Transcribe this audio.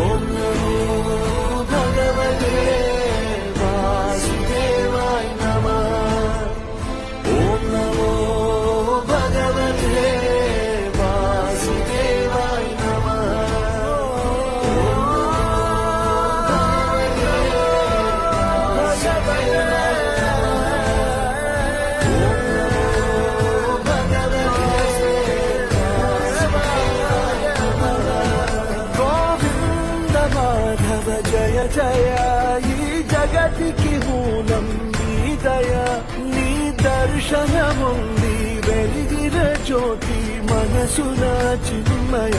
ఓం నమో భగవతే వాసుదేవాయ నమః. ఓం నమో భగవతే వాసుదేవాయ నమః. గోవింద మాధవ జయ జయ, ఈ జగతికి మూలం నీ దయ. నీ దర్శనముంది వెలిగిన జ్యోతి మనసున చిన్మయ.